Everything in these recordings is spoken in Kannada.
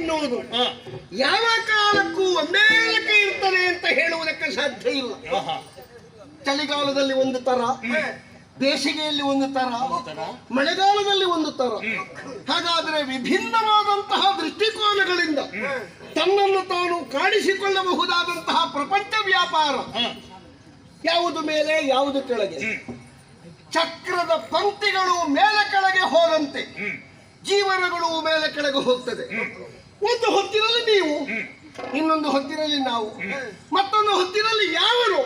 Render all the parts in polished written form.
ಎನ್ನುವುದು ಯಾವ ಕಾಲಕ್ಕೂ ಒಂದೇ ಲೆಕ್ಕ ಇರ್ತದೆ ಅಂತ ಹೇಳುವುದಕ್ಕೆ ಸಾಧ್ಯ ಇಲ್ಲ. ಚಳಿಗಾಲದಲ್ಲಿ ಒಂದು ತರ, ಬೇಸಿಗೆಯಲ್ಲಿ ಒಂದು ತರ, ಮಳೆಗಾಲದಲ್ಲಿ ಒಂದು ತರ. ಹಾಗಾದರೆ ವಿಭಿನ್ನವಾದಂತಹ ದೃಷ್ಟಿಕೋನಗಳಿಂದ ತನ್ನನ್ನು ತಾನು ಕಾಣಿಸಿಕೊಳ್ಳಬಹುದಾದಂತಹ ಪ್ರಪಂಚ ವ್ಯಾಪಾರ ಯಾವುದು ಮೇಲೆ ಯಾವುದು ಕೆಳಗೆ, ಚಕ್ರದ ಪಂಕ್ತಿಗಳು ಮೇಲೆ ಕೆಳಗೆ ಹೋದಂತೆ ಜೀವನಗಳು ಮೇಲೆ ಕೆಳಗೆ ಹೋಗ್ತದೆ. ಒಂದು ಹೊತ್ತಿನಲ್ಲಿ ನೀವು, ಇನ್ನೊಂದು ಹೊತ್ತಿನಲ್ಲಿ ನಾವು, ಮತ್ತೊಂದು ಹೊತ್ತಿನಲ್ಲಿ ಯಾವನು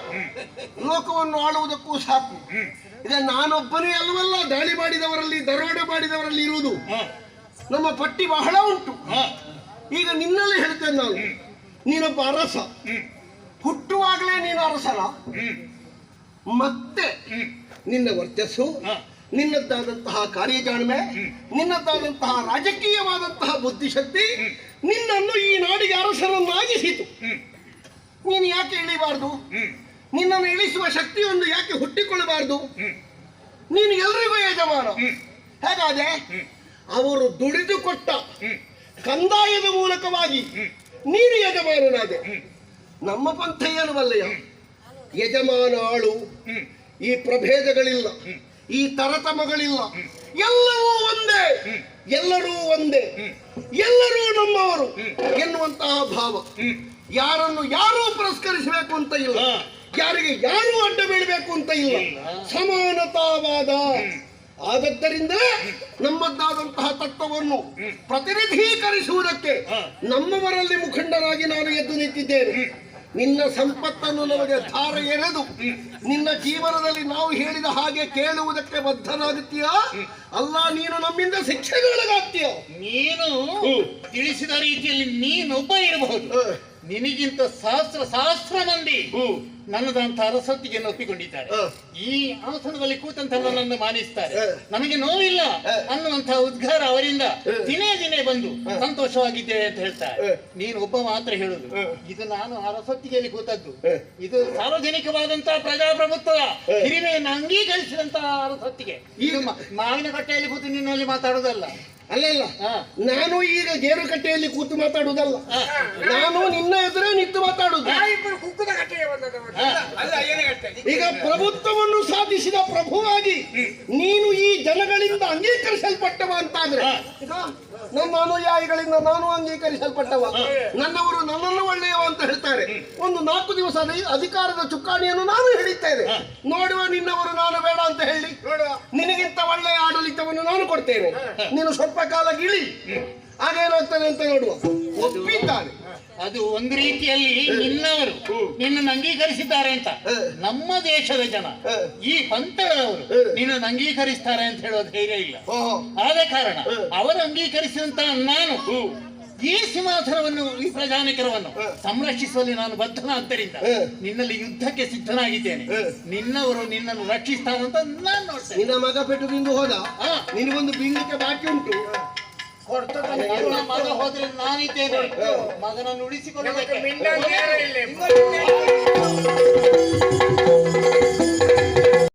ಲೋಕವನ್ನು ಆಳುವುದಕ್ಕೂ ಸಾಕು. ಈಗ ನಾನೊಬ್ಬನೇ ಅಲ್ಲವಲ್ಲ ದಾಳಿ ಮಾಡಿದವರಲ್ಲಿ, ದರೋಡೆ ಮಾಡಿದವರಲ್ಲಿ ಇರುವುದು. ನಮ್ಮ ಪಟ್ಟಿ ಬಹಳ ಉಂಟು. ಈಗ ನಿನ್ನಲ್ಲಿ ಹೇಳ್ತೇನೆ ನಾನು, ನೀನೊಬ್ಬ ಅರಸ. ಹುಟ್ಟುವಾಗಲೇ ನೀನು ಅರಸನ. ಮತ್ತೆ ನಿನ್ನ ವರ್ಚಸ್ಸು, ನಿನ್ನದ್ದಾದಂತಹ ಕಾರ್ಯಜಾಣ್ಮೆ, ನಿನ್ನದ್ದಾದಂತಹ ರಾಜಕೀಯವಾದಂತಹ ಬುದ್ಧಿಶಕ್ತಿ ನಿನ್ನನ್ನು ಈ ನಾಡಿಗೆ ಅರಸರನ್ನಾಗಿಸಿತು. ನೀನು ಯಾಕೆ ಇಳಿಬಾರ್ದು? ನಿನ್ನನ್ನು ಇಳಿಸುವ ಶಕ್ತಿಯೊಂದು ಯಾಕೆ ಹುಟ್ಟಿಕೊಳ್ಳಬಾರ್ದು? ನೀನು ಎಲ್ರಿಗೂ ಯಜಮಾನ. ಹೇಗಾದೆ? ಅವರು ದುಡಿದು ಕೊಟ್ಟ ಕಂದಾಯದ ಮೂಲಕವಾಗಿ ನೀನು ಯಜಮಾನನಾದೆ. ನಮ್ಮ ಪಂಥ ಏನು ಬಲ್ಲೆಯ? ಯಜಮಾನ ಆಳು. ಈ ಪ್ರಭೇದಗಳಿಲ್ಲ, ಈ ತರತಮಗಳಿಲ್ಲ. ಎಲ್ಲವೂ ಒಂದೇ, ಎಲ್ಲರೂ ಒಂದೇ, ಎಲ್ಲರೂ ನಮ್ಮವರು ಎನ್ನುವಂತಹ ಭಾವ. ಯಾರನ್ನು ಯಾರೂ ಪುರಸ್ಕರಿಸಬೇಕು ಅಂತ ಇಲ್ಲ, ಯಾರಿಗೆ ಯಾರೂ ಅಡ್ಡ ಬೀಳಬೇಕು ಅಂತ ಇಲ್ಲ. ಸಮಾನತಾವಾದ. ಆದದ್ದರಿಂದ ನಮ್ಮದ್ದಾದಂತಹ ತತ್ವವನ್ನು ಪ್ರತಿನಿಧೀಕರಿಸುವುದಕ್ಕೆ ನಮ್ಮವರಲ್ಲಿ ಮುಖಂಡರಾಗಿ ನಾನು ಎದ್ದು ನಿಂತಿದ್ದೇನೆ. ನಿನ್ನ ಸಂಪತ್ತನ್ನು ನಮಗೆ ಧಾರ ಎರೆದು ನಿನ್ನ ಜೀವನದಲ್ಲಿ ನಾವು ಹೇಳಿದ ಹಾಗೆ ಕೇಳುವುದಕ್ಕೆ ಬದ್ಧನಾಗುತ್ತೀಯಾ? ಅಲ್ಲ, ನೀನು ನಮ್ಮಿಂದ ಶಿಕ್ಷೆಗೊಳಗಾಗ್ತೀಯ. ನೀನು ತಿಳಿಸಿದ ರೀತಿಯಲ್ಲಿ ನೀನೊಬ್ಬ ಇರಬಹುದು, ನಿನಗಿಂತ ಸಹಸ್ರ ಮಂದಿ ನನ್ನದಂತ ಅರಸೊತ್ತಿಗೆಯನ್ನು ಒಪ್ಪಿಕೊಂಡಿದ್ದಾರೆ. ಈ ಆಸನದಲ್ಲಿ ಕೂತಂತ ನನ್ನನ್ನು ಮಾನಿಸ್ತಾರೆ. ನಮಗೆ ನೋವಿಲ್ಲ ಅನ್ನುವಂತಹ ಉದ್ಗಾರ ಅವರಿಂದ ದಿನೇ ದಿನೇ ಬಂದು ಸಂತೋಷವಾಗಿದ್ದೇವೆ ಅಂತ ಹೇಳ್ತಾರೆ. ನೀನು ಒಬ್ಬ ಮಾತ್ರ ಹೇಳುದು, ಇದು ನಾನು ಅರಸೊತ್ತಿಗೆಯಲ್ಲಿ ಕೂತದ್ದು, ಇದು ಸಾರ್ವಜನಿಕವಾದಂತಹ ಪ್ರಜಾಪ್ರಭುತ್ವ ಹಿರಿಮೆಯನ್ನು ಅಂಗೀಕರಿಸಿದಂತಹ ಅರಸೊತ್ತಿಗೆ. ಈಗ ಮಾವಿನ ಕಟ್ಟೆಯಲ್ಲಿ ಕೂತು ನಿನ್ನಲ್ಲಿ ಮಾತಾಡುವುದಲ್ಲ. ಅಲ್ಲಲ್ಲ, ನಾನು ಈಗ ಗೇರುಕಟ್ಟೆಯಲ್ಲಿ ಕೂತು ಮಾತಾಡುವುದಲ್ಲ, ನಾನು ನಿನ್ನ ಎದುರೇ ನಿಂತು ಮಾತಾಡುದು. ಈಗ ಪ್ರಭುತ್ವವನ್ನು ಸಾಧಿಸಿದ ಪ್ರಭುವಾಗಿ ನೀನು ಈ ಜನಗಳಿಂದ ಅಂಗೀಕರಿಸಲ್ಪಟ್ಟವ ಅಂತಾದ್ರೆ, ನನ್ನ ಅನುಯಾಯಿಗಳಿಂದ ನಾನು ಅಂಗೀಕರಿಸಲ್ಪಟ್ಟವ, ನನ್ನವರು ನನ್ನನ್ನು ಒಳ್ಳೆಯವ ಅಂತ ಹೇಳ್ತಾರೆ. ಒಂದು 4 ದಿವಸ ಅಧಿಕಾರದ ಚುಕ್ಕಾಣಿಯನ್ನು ನಾನು ಹಿಡಿತೇನೆ. ನೋಡುವ ನಿನ್ನವರು ನಾನು ಬೇಡ ಅಂತ ಹೇಳಿ, ನಿನಗಿಂತ ಒಳ್ಳೆಯ ಆಡಳಿತವನ್ನು ನಾನು ಕೊಡ್ತೇನೆ. ನೀನು ಸ್ವಲ್ಪ ಕಾಲ ಗಿಳಿ, ಹಾಗೇನಾಗ್ತದೆ ಅಂತ ನೋಡುವ. ಒಪ್ಪಿದ್ದಾರೆ. ಅದು ಒಂದು ರೀತಿಯಲ್ಲಿ ನಿನ್ನವರು ನಿನ್ನನ್ನು ಅಂಗೀಕರಿಸಿದ್ದಾರೆ ಅಂತ ನಮ್ಮ ದೇಶದ ಜನ, ಈ ಪಂಥಗಳವರು ನಿನ್ನನ್ನು ಅಂಗೀಕರಿಸ್ತಾರೆ ಅಂತ ಹೇಳೋ ಧೈರ್ಯ ಇಲ್ಲ. ಆದ ಕಾರಣ ಅವರು ಅಂಗೀಕರಿಸಿದಂತ ನಾನು ಈ ಸಿಂಹಾಸನವನ್ನು, ಈ ಪ್ರಜಾನಿಕರವನ್ನು ಸಂರಕ್ಷಿಸುವಲ್ಲಿ ನಾನು ಬದ್ಧನಾದ್ದರಿಂದ ನಿನ್ನಲ್ಲಿ ಯುದ್ಧಕ್ಕೆ ಸಿದ್ಧನಾಗಿದ್ದೇನೆ. ನಿನ್ನವರು ನಿನ್ನನ್ನು ರಕ್ಷಿಸ್ತಾರಂತ ನಾನು ನೋಡ್ತೇನೆ. ನಿನ್ನ ಮಗ ಪೆಟ್ಟು ತಿಂದು ಹೋದ, ನಿನಗೊಂದು ಬೀಳಲಿಕ್ಕೆ ಬಾಕಿ ಉಂಟು. ಮಗ ಹೋದ್ರೆ ನಾನಿದ್ದೇನೆ, ಮಗನನ್ನು ಉಳಿಸಿಕೊಳ್ಳಬೇಕು.